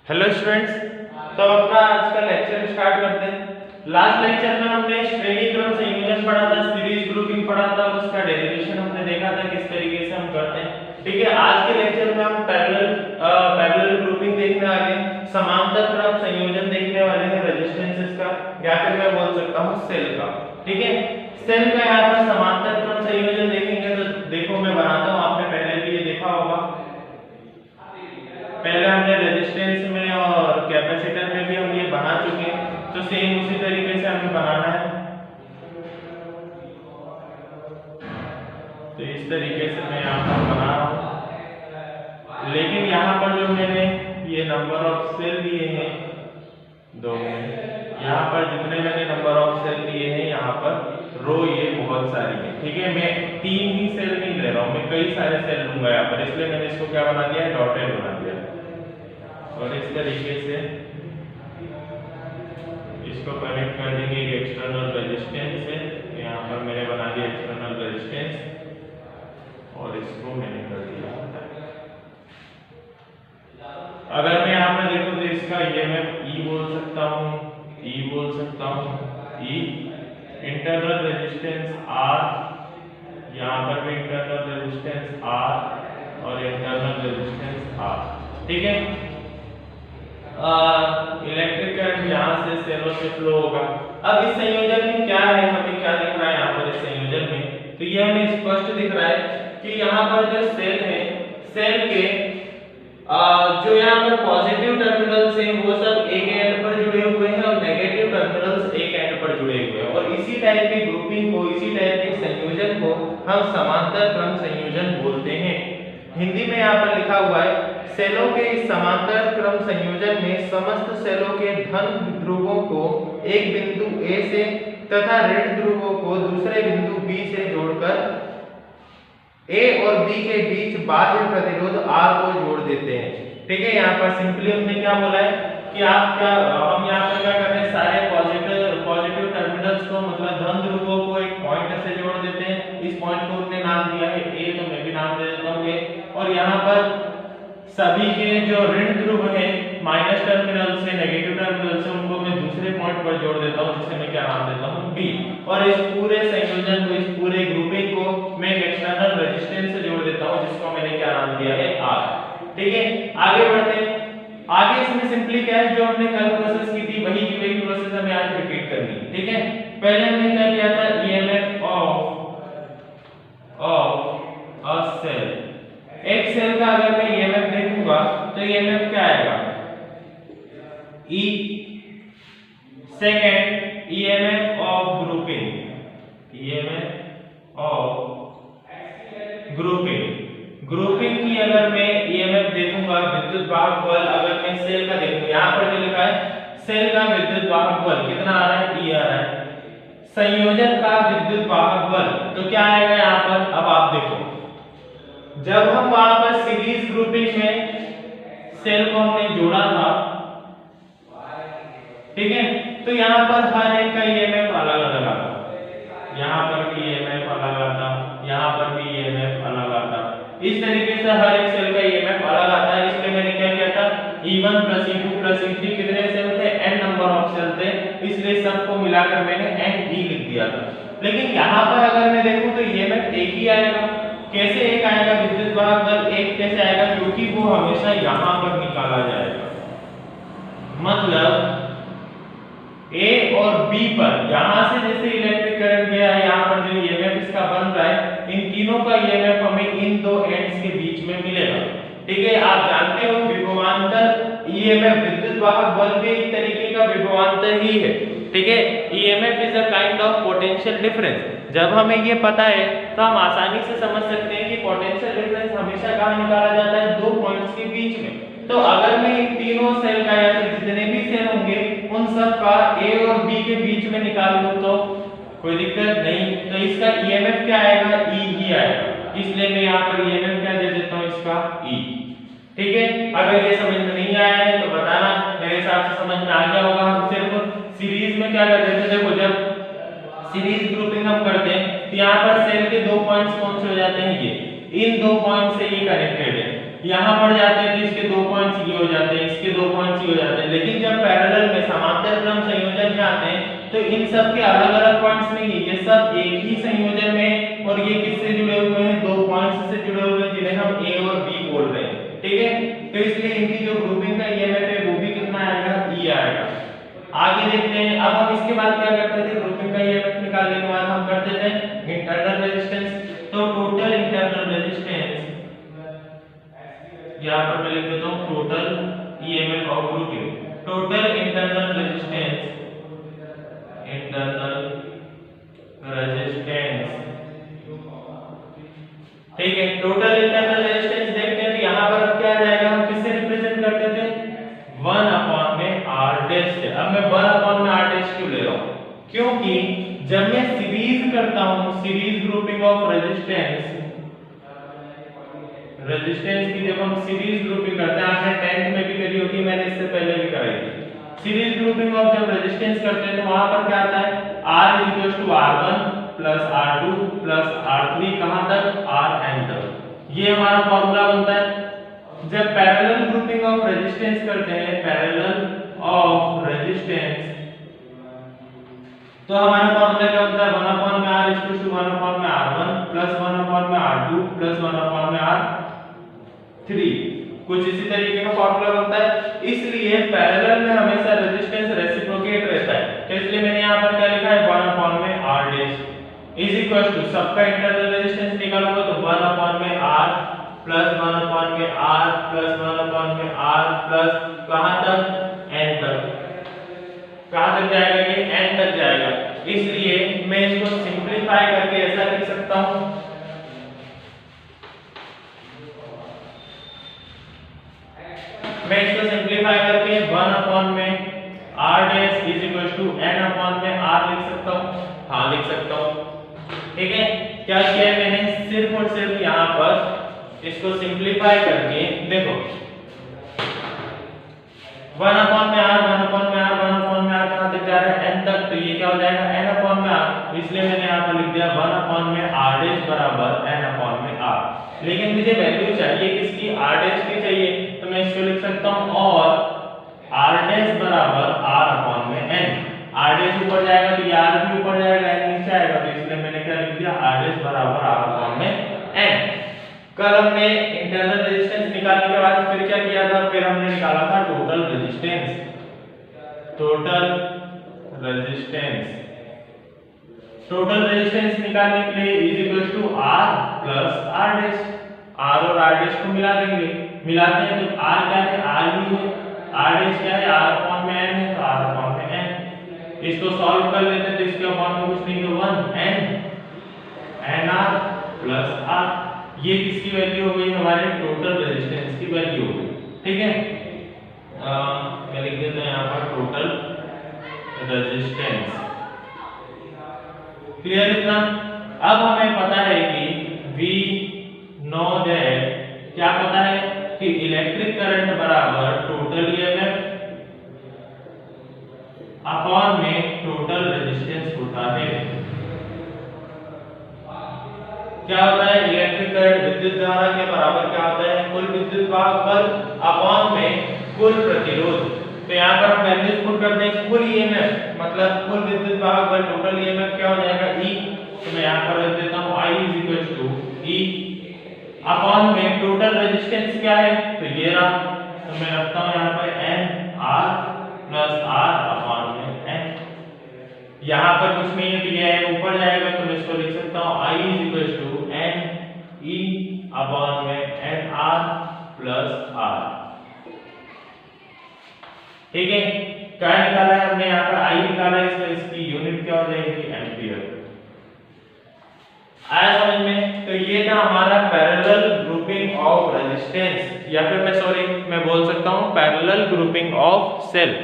Hello students, तो अपना आज का लेक्चर स्टार्ट करते हैं। लास्ट लेक्चर में हमने श्रेणी क्रम संयोजन पढ़ा था, सीरीज ग्रुपिंग पढ़ा था, उसका डेरिवेशन हमने देखा था किस तरीके से हम करते हैं। ठीक है, आज के लेक्चर में हम पैरेलल ग्रुपिंग देखने वाले हैं, समांतर क्रम संयोजन देखने वाले हैं, रेजिस्टेंसेस का या फिर मैं बोल सकता हूं सेल का। ठीक है, सेल का यहाँ पर समांतर क्रम संयोजन देखेंगे तो देखो मैं बनाता हूं, आपने पहले भी ये देखा होगा। पहले हमने रेजिस्टेंस में और कैपेसिटर में भी हम ये बना चुके हैं, तो सेम उसी तरीके से हमें बनाना है। तो इस तरीके से मैं यहाँ पर बना रहा हूँ, लेकिन यहाँ पर जो मैंने ये नंबर ऑफ सेल लिए हैं दो में, यहाँ पर जितने मैंने नंबर ऑफ सेल लिए हैं यहाँ पर रो ये बहुत सारी है। ठीक है, मैं 3 ही सेल नहीं ले रहा हूँ, मैं कई सारे सेल लूंगा यहाँ पर, इसलिए मैंने इसको क्या बना दिया है, डॉटेड बना दिया। और इस तरीके से इसको कनेक्ट कर देंगे एक एक्सटर्नल रेजिस्टेंस से। यहाँ पर मैंने बना दिया एक्सटर्नल रेजिस्टेंस और इसको मैंने कर दिया। अगर मैं यहाँ पर देखूं तो इसका ईएमएफ ई बोल सकता हूँ, ई बोल सकता हूँ, ई इंटरनल रेजिस्टेंस आर, यहाँ पर भी इंटरनल रेजिस्टेंस आर और इंटरनल रेजिस्टेंस आर। ठीक है, इलेक्ट्रिक करंट यहाँ से सेलों से फ्लो होगा। अब इस संयोजन में क्या है, हमें क्या दिख रहा है यहाँ पर इस संयोजन में, तो ये हमें स्पष्ट दिख रहा है कि यहाँ पर जो सेल है, सेल के जो यहाँ पर पॉजिटिव टर्मिनल्स हैं वो सब एक एंड पर जुड़े हुए हैं और नेगेटिव टर्मिनल्स एक एंड पर जुड़े हुए हैं। और इसी टाइप की ग्रुपिंग को, इसी टाइप के संयोजन को हम समांतर क्रम संयोजन बोलते हैं। हिंदी में यहाँ पर लिखा हुआ है, सेलों के इस समांतर क्रम संयोजन में समस्त सेलों के धन ध्रुवों को एक बिंदु A से तथा ऋण ध्रुवों को दूसरे बिंदु B से जोड़कर A और B के बीच बाह्य प्रतिरोध R को जोड़ देते हैं। ठीक है, यहाँ पर सिंपली हमने क्या बोला है कि हम यहाँ पर क्या कर रहे हैं, सारे पॉजिटिव टर्मिनल्स को मतलब धन ध्रुवों को एक पॉइंट से जोड़ देते हैं। इस पॉइंट को हमने नाम दिया है A, तो मैं भी नाम दे देता हूँ A। और यहाँ पर सभी के जो ऋण ध्रुव है माइनस टर्मिनल से, नेगेटिव टर्मिनल से, उनको मैं दूसरे पॉइंट पर जोड़ देता हूँ, जिसे मैं क्या नाम देता हूँ B। और इस पूरे संयोजन को, इस पूरे ग्रुपिंग को मैं एक एक्सटर्नल रेजिस्टेंस से जोड़ देता हूँ, जिसको मैंने क्या नाम दिया है R। ठीक है, आगे बढ़ते हैं। आगे इसमें सिंपली क्या है, जो हमने कल प्रोसेस की थी वही की वही प्रोसेस हमें आज रिपीट करनी है। ठीक है, पहले हमने क्या किया था, ईएमएफ ऑफ अ सेल। एक सेल का अगर मैं ईएमएफ देखूंगा तो ईएमएफ क्या आएगा, E. Second, EMF of grouping, EMF of grouping. Grouping की अगर मैं ईएमएफ देखूंगा, विद्युत वाहक बल, अगर मैं सेल का देखूंगा, यहाँ पर जो लिखा है सेल का विद्युत वाहक बल कितना आ रहा है, ई आ रहा है। संयोजन का विद्युत वाहक बल तो क्या आएगा यहाँ पर, अब आप देखो, जब हम वहां पर सीरीज ग्रुपिंग में सेल को हमने जोड़ा था, ठीक है, तो यहाँ पर हर एक का ईएमएफ अलग अलग आता, यहाँ पर भी ईएमएफ अलग आता, यहाँ पर भी ईएमएफ अलग आता। इस तरीके से हर एक सेल का ईएमएफ अलग आता है। इसलिए मैंने क्या किया था, E1 + E2 + E3 कितने सेल थे, n नंबर ऑफ सेल थे, इसलिए सबको मिलाकर मैंने NE लिख दिया था। लेकिन यहाँ पर अगर मैं देखूं तो ईएमएफ एक ही आएगा। कैसे एक आएगा, विद्युत वाहक बल एक कैसे आएगा, क्योंकि वो हमेशा यहाँ पर निकाला जाएगा। मतलब A और B पर यहाँ से जैसे इलेक्ट्रिक करंट गया है, यहाँ पर जो ईएमएफ इसका बन रहा है, इन तीनों का ईएमएफ हमें इन दो एंड्स के बीच में मिलेगा। ठीक है, आप जानते हो विभवांतर ईएमएफ, विद्युत वाहक बल भी एक तरीके का विभवांतर ही है। ठीक है, EMF is a kind of potential difference. जब हमें ये पता है तो हम आसानी से समझ सकते हैं कि पोटेंशियल डिफरेंस हमेशा कहाँ निकाला जाता है, दो पॉइंट्स के बीच में। तो अगर मैं इन तीनों सेल का या फिर जितने भी सेल होंगे उन सब का A और B के बीच में निकाल लूं तो कोई दिक्कत नहीं। तो इसका ईएमएफ क्या आएगा, E ही आएगा। इसलिए मैं यहाँ पर ईएमएफ क्या दे देता हूँ, इसका E। ठीक है, अगर ये समझ में नहीं आया है तो बताना, मेरे हिसाब से समझ में आ गया होगा। हम सिर्फ सीरीज में क्या करते थे, देखो जब सीरीज ग्रुपिंग हम करते हैं तो यहाँ पर सेल के दो पॉइंट्स कौन से हो जाते हैं, ये इन दो पॉइंट से ये कनेक्टेड है। यहाँ पड़ जाते हैं तो इसके 2 पॉइंट्स ये हो जाते हैं, इसके 2 पॉइंट्स ये हो जाते हैं। लेकिन जब पैरेलल में समांतर क्रम संयोजन में आते हैं तो इन सब के अलग अलग पॉइंट्स नहीं है, ये सब एक ही संयोजन में, और ये किससे जुड़े हुए हैं, 2 पॉइंट्स से जुड़े हुए हैं जिन्हें हम ए और बी बोल रहे हैं। ठीक है, तो इसलिए इनकी जो ग्रुपिंग का ईएमएफ है वो भी कितना आएगा, ई आएगा। आगे देखते हैं। अब हम इसके बाद क्या करते थे, ग्रुपिंग का ईएमएफ निकालने के बाद हम करते थे इंटरनल रेजिस्टेंस। तो टोटल इंटरनल रेजिस्टेंस, यहाँ पर मैं लिख देता हूँ total EMF of grouping, total internal resistance, internal resistance. ठीक है, टोटल इंटरनल रेजिस्टेंस देखते हैं तो यहाँ पर अब क्या आ जाएगा, हम किससे रिप्रेजेंट करते थे, 1 अपॉन में आर डैश से। अब मैं 1 अपॉन में आर डैश क्यों ले रहा हूँ, क्योंकि जब मैं सीरीज करता हूँ, series grouping of resistance, resistance की जब हम सीरीज ग्रुपिंग करते हैं, आपने 10th में भी करी होगी, मैंने इससे पहले भी कराई थी। सीरीज ग्रुपिंग ऑफ जब रेजिस्टेंस करते हैं तो वहां पर क्या आता है, R R1 plus R2 plus R3 कहां तक, Rn तक। ये हमारा फॉर्मूला बनता है। जब पैरेलल ग्रुपिंग ऑफ रेजिस्टेंस करते हैं, पैरेलल ऑफ रेजिस्टेंस, तो हमारा फॉर्मूला क्या होता है, 1 अपॉन में R इक्वल टू 1 अपॉन में R1 प्लस 1 अपॉन में R2 प्लस 1 अपॉन में R3। कुछ इसी तरीके का फॉर्मूला बनता है। इसलिए पैरेलल में हमेशा रेजिस्टेंस रेसिप्रोकेट रहता है, तो इसलिए मैंने यहाँ पर क्या लिखा है, 1 अपॉन में R dash is equal to, सबका इंटरनल रेजिस्टेंस निकालूंगा तो 1 अपॉन में R प्लस 1 अपॉन में R प्लस 1 अपॉन में R प्लस कहां तक, n तक। कहां तक जाएगा, ये n तक जाएगा। इसलिए मैं इसको सिंपलीफाई करके ऐसा लिख सकता हूं, मैं इसको सिंपलीफाई करके 1 अपॉन में R dash is equal to n upon में R लिख सकता हूं। हाँ लिख सकता हूं। ठीक है, क्या किया है मैंने, सिर्फ और सिर्फ यहाँ पर इसको सिंपलीफाई करके देखो, 1 अपॉन में R, 1 अपॉन में R, 1 अपॉन में R कहां तक जा रहा है, n तक, तो ये क्या हो जाएगा, n अपॉन में R। इसलिए मैंने यहाँ पर लिख दिया 1 अपॉन में R डैश बराबर n अपॉन में R। लेकिन मुझे वैल्यू चाहिए किसकी, R डैश की चाहिए, तो मैं इसको लिख सकता हूँ और R डैश बराबर R अपॉन में n। R डैश ऊपर जाएगा तो ये R भी ऊपर जाएगा, n नीचे आएगा, तो इसलिए मैंने क्या लिख दिया, R डैश बराबर R अपॉन में n। कल हमने इंटरनल रेजिस्टेंस निकालने के बाद फिर क्या किया था, फिर हमने निकाला था total resistance. Total resistance, total resistance निकालने के लिए is equal to R plus R dash, R और R डैश को मिला देंगे, मिलाते हैं तो R क्या है, R ही है, R डैश क्या है, R अपॉन में n है, तो R अपॉन में n। इसको सॉल्व कर लेते हैं तो इसके अपॉन में कुछ नहीं तो 1 n nr प्लस R। ये किसकी वैल्यू हो गई, हमारे टोटल रेजिस्टेंस की वैल्यू हो गई। ठीक है, मैं लिख देता हूं यहाँ पर टोटल रेजिस्टेंस। क्लियर इतना। अब हमें पता है कि वी नो दैट, क्या पता है कि इलेक्ट्रिक करंट बराबर टोटल ईएमएफ अपॉन में टोटल रेजिस्टेंस होता है। क्या होता है, इलेक्ट्रिक करंट विद्युत धारा के बराबर क्या होता है, कुल विद्युत वाहक बल अपॉन में कुल प्रतिरोध। तो यहाँ पर हम वैल्यूज पुट कर दें, कुल ईएमएफ मतलब कुल विद्युत वाहक बल, टोटल ईएमएफ क्या हो जाएगा, E। तो मैं यहाँ पर रख देता हूँ I is equal to E upon में टोटल रेजिस्टेंस क्या है, तो ये रहा, तो मैं रखता हूँ यहाँ पर N R plus R upon में N। यहाँ पर कुछ नहीं है तो ये ऊपर जाएगा, तो मैं इसको लिख सकता हूँ I is equal to N E upon में N R प्लस R। ठीक है, क्या निकाला है हमने, यहाँ पर I निकाला है, इसमें इसकी यूनिट क्या हो जाएगी, एम्पीयर। आया समझ में। तो ये था हमारा पैरेलल ग्रुपिंग ऑफ रेजिस्टेंस, या फिर मैं बोल सकता हूँ पैरेलल ग्रुपिंग ऑफ सेल।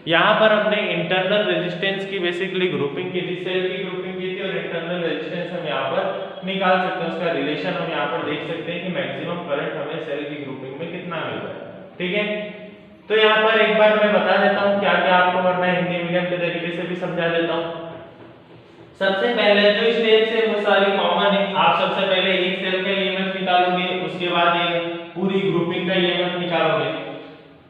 यहाँ पर हमने इंटरनल रेजिस्टेंस की बेसिकली ग्रुपिंग की थी, सेल की ग्रुपिंग की थी, और इंटरनल रेजिस्टेंस हम यहाँ पर निकाल सकते हैं, उसका रिलेशन हम यहाँ पर देख सकते हैं कि मैक्सिमम करंट हमें सेल की ग्रुपिंग में कितना मिल रहा है। ठीक है, तो यहाँ पर एक बार मैं बता देता हूँ क्या क्या आपको करना है, हिंदी मीडियम के तरीके से भी समझा देता हूँ। सबसे पहले जो स्टेप्स है वो सारी कॉमन है। आप सबसे पहले एक सेल के ईएमएफ निकालोगे, उसके बाद ये पूरी ग्रुप का ईएमएफ निकालोगे,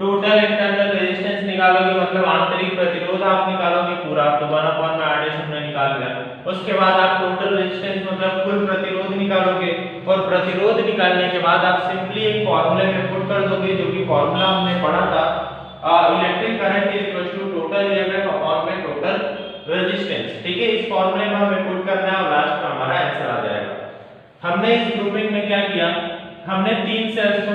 टोटल इंटरनल रेजिस्टेंस निकालोगे, मतलब आंतरिक प्रतिरोध आप निकालोगे पूरा, तो 1/r' हमने निकाल लिया। उसके बाद आप टोटल रेजिस्टेंस मतलब कुल प्रतिरोध निकालोगे, और प्रतिरोध निकालने के बाद आप सिंपली एक फॉर्मूले में पुट कर दोगे, जो कि फॉर्मूला हमने पढ़ा था, electric current is equal to total EMF upon में टोटल रेजिस्टेंस। ठीक है, इस फॉर्मूले में हमें पुट करना है और लास्ट में हमारा आंसर आ जाएगा। हमने इस ग्रुपिंग में क्या किया, हमने तीन सेल्स को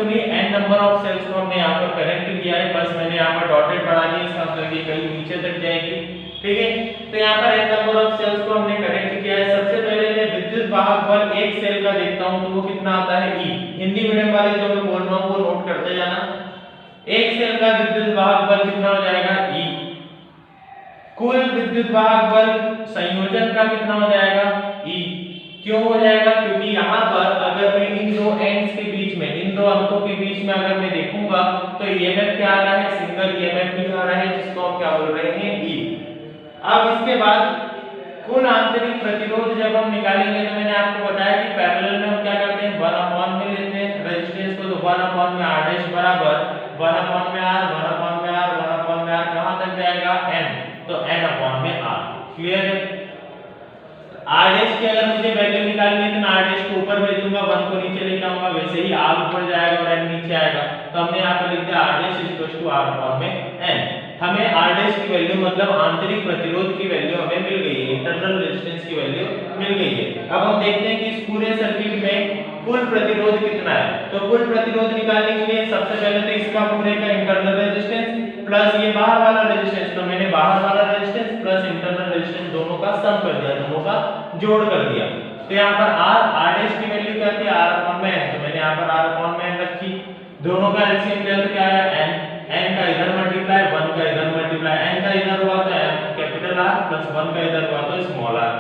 नहीं n नंबर ऑफ सेल्स को हमने यहाँ पर कनेक्ट किया है, बस मैंने यहाँ पर डॉटेड बना दिया, इसका मतलब ये कहीं नीचे तक जाएगी। ठीक है, तो यहाँ पर n नंबर ऑफ सेल्स को हमने कनेक्ट किया है। सबसे पहले मैं विद्युत वाहक बल एक सेल का देखता हूँ, तो वो कितना आता है E। हिंदी मीडियम वाले जो मैं बोल रहा हूँ वो नोट करते जाना। एक सेल का विद्युत वाहक बल कितना हो जाएगा E। कुल विद्युत वाहक बल संयोजन का कितना हो जाएगा E। क्यों हो जाएगा, क्योंकि यहाँ पर अगर मैं इन दो एंड्स के बीच में, इन दो अंकों के बीच में अगर मैं देखूंगा तो ईएमएफ क्या आ रहा है, सिंगल ईएमएफ ही आ रहा है, जिसको हम क्या बोल रहे हैं E। अब इसके बाद कुल आंतरिक प्रतिरोध जब हम निकालेंगे, तो मैंने आपको बताया कि पैरेलल में हम क्या करते हैं, 1/r में लेते हैं रेजिस्टेंस को, तो 1/r' बराबर 1/r कहां तक जाएगा n, तो n/r। क्लियर है। r' की अगर मुझे वैल्यू निकालनी है तो मैं r' को ऊपर भेजूंगा, 1 को नीचे लेके आऊंगा, वैसे ही r ऊपर जाएगा और n नीचे आएगा, तो हमने यहाँ पर लिख दिया r' r/n। हमें r' की वैल्यू मतलब आंतरिक प्रतिरोध की वैल्यू हमें मिल गई है, इंटरनल रेजिस्टेंस की वैल्यू मिल गई है। अब हम देखते हैं कि इस पूरे सर्किट में कुल प्रतिरोध कितना है। तो कुल प्रतिरोध निकालने के लिए सबसे पहले तो इसका पूरे का इंटरनल रेजिस्टेंस प्लस ये बाहर वाला रेजिस्टेंस, तो मैंने बाहर वाला रेजिस्टेंस प्लस इंटरनल रेजिस्टेंस दोनों का सम कर दिया, दोनों का जोड़ कर दिया। तो यहाँ पर r' की वैल्यू क्या थी, r/n, तो मैंने यहाँ पर r/n रखी, दोनों का एलसीएम लिया तो क्या है n का इधर मल्टीप्लाई 1 का इधर मल्टीप्लाई, n का इधर हुआ तो n कैपिटल R प्लस 1 का इधर हुआ तो स्मॉल r।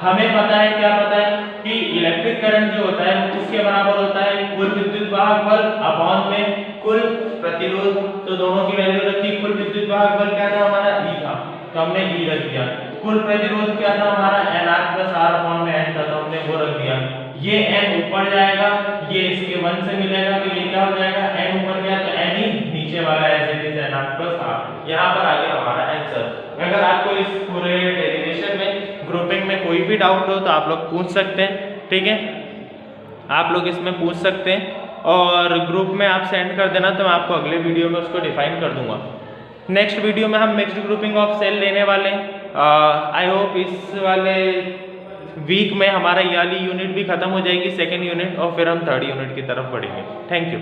हमें पता है, क्या पता है कि इलेक्ट्रिक करंट जो होता है वो किसके बराबर होता है, कुल विद्युत वाहक बल अपॉन में कुल प्रतिरोध। तो दोनों की वैल्यू रखी, कुल विद्युत वाहक बल क्या था हमारा E था, तो हमने E रख दिया। कुल प्रतिरोध क्या था हमारा nr प्लस r अपॉन में n था, तो हमने वो रख दिया। ये n ऊपर जाएगा, ये इसके 1 से मिलेगा, तो ये क्या हो जाएगा, n ऊपर गया तो n ही नीचे वाला ऐसे जैसे nr प्लस r। यहाँ पर आ गया हमारा आंसर। अगर आपको इस पूरे डेरिवेशन में ग्रुपिंग में कोई भी डाउट हो तो आप लोग पूछ सकते हैं। ठीक है, आप लोग इसमें पूछ सकते हैं और ग्रुप में आप सेंड कर देना, तो मैं आपको अगले वीडियो में उसको डिफाइन कर दूंगा। नेक्स्ट वीडियो में हम मिक्स्ड ग्रुपिंग ऑफ सेल लेने वाले हैं। आई होप इस वाले वीक में हमारा ये वाली यूनिट भी खत्म हो जाएगी, सेकेंड यूनिट, और फिर हम थर्ड यूनिट की तरफ बढ़ेंगे। Thank you.